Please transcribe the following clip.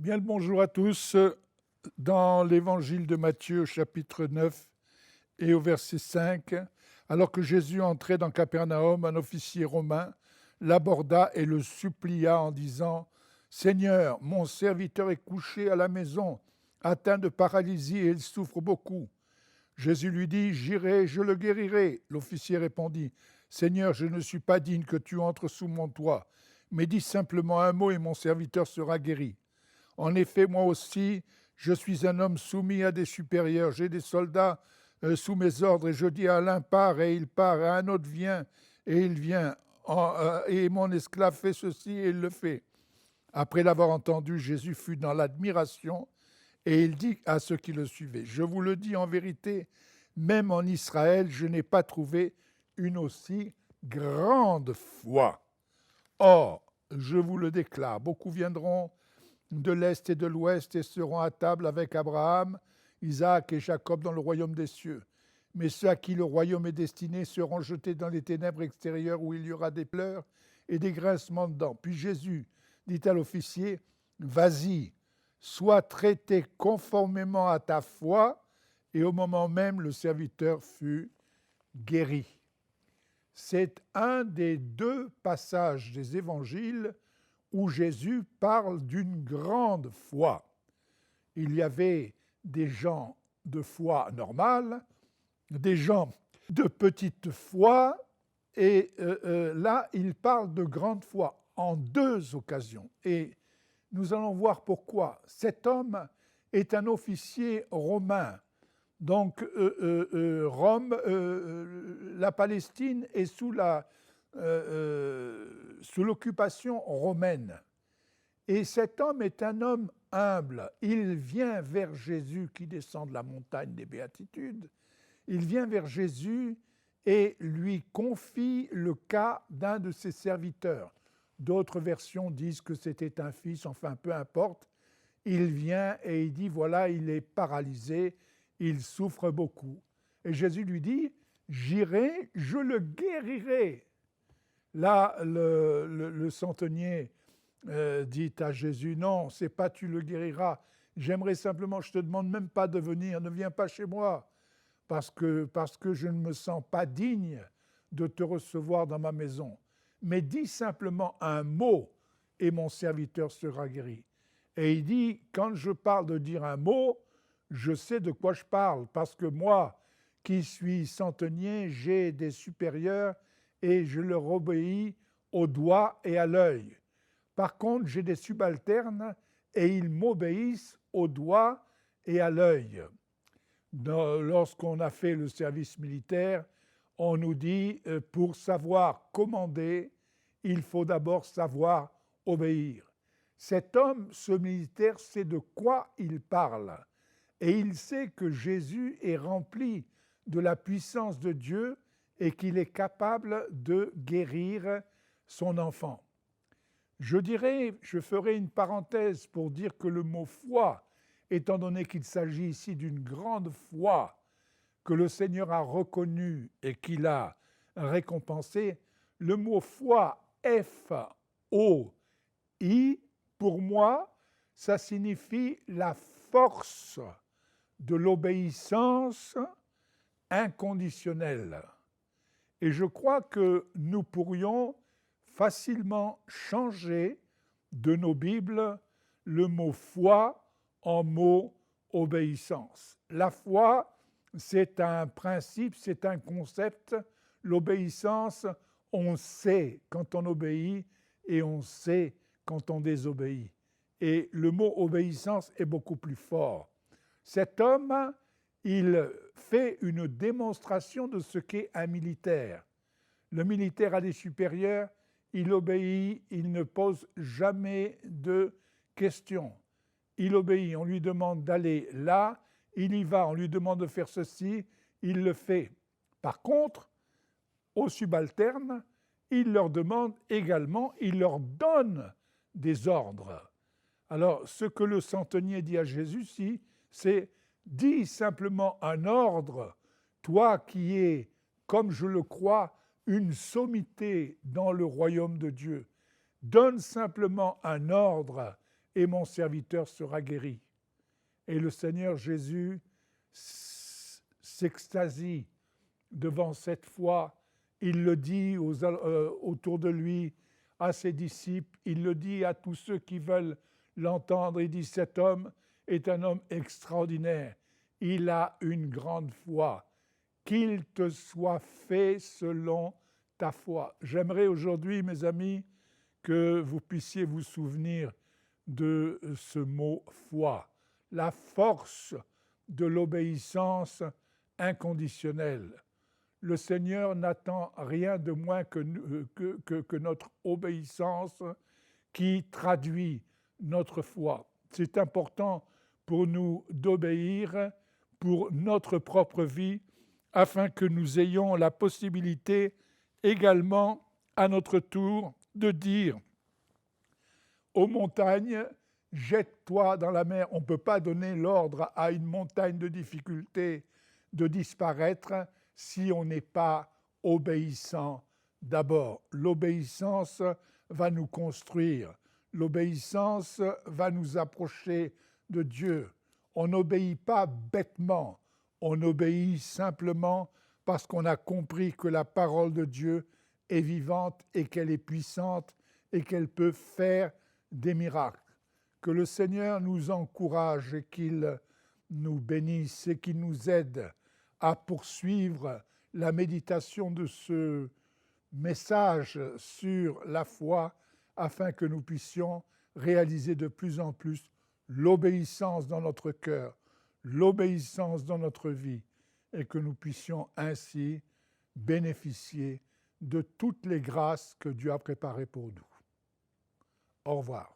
Bien le bonjour à tous. Dans l'évangile de Matthieu, au chapitre 9 et au verset 5, alors que Jésus entrait dans Capernaum, un officier romain l'aborda et le supplia en disant : « Seigneur, mon serviteur est couché à la maison, atteint de paralysie et il souffre beaucoup. » Jésus lui dit : « J'irai, je le guérirai. » L'officier répondit : « Seigneur, je ne suis pas digne que tu entres sous mon toit, mais dis simplement un mot et mon serviteur sera guéri. En effet, moi aussi, je suis un homme soumis à des supérieurs. J'ai des soldats sous mes ordres et je dis à l'un part et il part, à un autre vient et il vient. Et mon esclave fait ceci et il le fait. » Après l'avoir entendu, Jésus fut dans l'admiration et il dit à ceux qui le suivaient : « Je vous le dis en vérité, même en Israël, je n'ai pas trouvé une aussi grande foi. Or, je vous le déclare, beaucoup viendront de l'Est et de l'Ouest et seront à table avec Abraham, Isaac et Jacob dans le royaume des cieux. Mais ceux à qui le royaume est destiné seront jetés dans les ténèbres extérieures où il y aura des pleurs et des grincements de dents. » Puis Jésus dit à l'officier : « Vas-y, sois traité conformément à ta foi. » Et au moment même, le serviteur fut guéri. C'est un des deux passages des évangiles où Jésus parle d'une grande foi. Il y avait des gens de foi normale, des gens de petite foi, et là, il parle de grande foi en deux occasions. Et nous allons voir pourquoi. Cet homme est un officier romain. Donc, Rome, la Palestine est sous l'occupation romaine. Et cet homme est un homme humble. Il vient vers Jésus qui descend de la montagne des Béatitudes. Il vient vers Jésus et lui confie le cas d'un de ses serviteurs. D'autres versions disent que c'était un fils, enfin peu importe. Il vient et il dit, voilà, il est paralysé, il souffre beaucoup. Et Jésus lui dit, j'irai, je le guérirai. Là, le centenier dit à Jésus, non, c'est pas tu le guériras, j'aimerais simplement, je te demande même pas de venir, ne viens pas chez moi, parce que je ne me sens pas digne de te recevoir dans ma maison. Mais dis simplement un mot et mon serviteur sera guéri. Et il dit, quand je parle de dire un mot, je sais de quoi je parle, parce que moi, qui suis centenier, j'ai des supérieurs et je leur obéis au doigt et à l'œil. Par contre, j'ai des subalternes et ils m'obéissent au doigt et à l'œil. Lorsqu'on a fait le service militaire, on nous dit, pour savoir commander, il faut d'abord savoir obéir. Cet homme, ce militaire, sait de quoi il parle. Et il sait que Jésus est rempli de la puissance de Dieu et qu'il est capable de guérir son enfant. Je ferai une parenthèse pour dire que le mot foi, étant donné qu'il s'agit ici d'une grande foi que le Seigneur a reconnue et qu'il a récompensée, le mot foi, F-O-I, pour moi, ça signifie la force de l'obéissance inconditionnelle. Et je crois que nous pourrions facilement changer de nos Bibles le mot foi en mot obéissance. La foi, c'est un principe, c'est un concept. L'obéissance, on sait quand on obéit et on sait quand on désobéit. Et le mot obéissance est beaucoup plus fort. Cet homme, il fait une démonstration de ce qu'est un militaire. Le militaire a des supérieurs, il obéit, il ne pose jamais de questions. Il obéit, on lui demande d'aller là, il y va, on lui demande de faire ceci, il le fait. Par contre, aux subalternes, il leur demande également, il leur donne des ordres. Alors, ce que le centenier dit à Jésus, c'est « dis simplement un ordre, toi qui es, comme je le crois, une sommité dans le royaume de Dieu. Donne simplement un ordre et mon serviteur sera guéri. Et le Seigneur Jésus s'extasie devant cette foi. Il le dit autour de lui, à ses disciples, il le dit à tous ceux qui veulent l'entendre. Il dit, cet homme est un homme extraordinaire. Il a une grande foi. Qu'il te soit fait selon ta foi. J'aimerais aujourd'hui, mes amis, que vous puissiez vous souvenir de ce mot foi, la force de l'obéissance inconditionnelle. Le Seigneur n'attend rien de moins que notre obéissance qui traduit notre foi. C'est important pour nous d'obéir pour notre propre vie, afin que nous ayons la possibilité également, à notre tour, de dire aux montagnes, jette-toi dans la mer. On ne peut pas donner l'ordre à une montagne de difficulté de disparaître si on n'est pas obéissant d'abord. L'obéissance va nous construire. L'obéissance va nous approcher de Dieu. On n'obéit pas bêtement, on obéit simplement parce qu'on a compris que la parole de Dieu est vivante et qu'elle est puissante et qu'elle peut faire des miracles. Que le Seigneur nous encourage et qu'il nous bénisse et qu'il nous aide à poursuivre la méditation de ce message sur la foi afin que nous puissions réaliser de plus en plus l'obéissance dans notre cœur, l'obéissance dans notre vie et que nous puissions ainsi bénéficier de toutes les grâces que Dieu a préparées pour nous. Au revoir.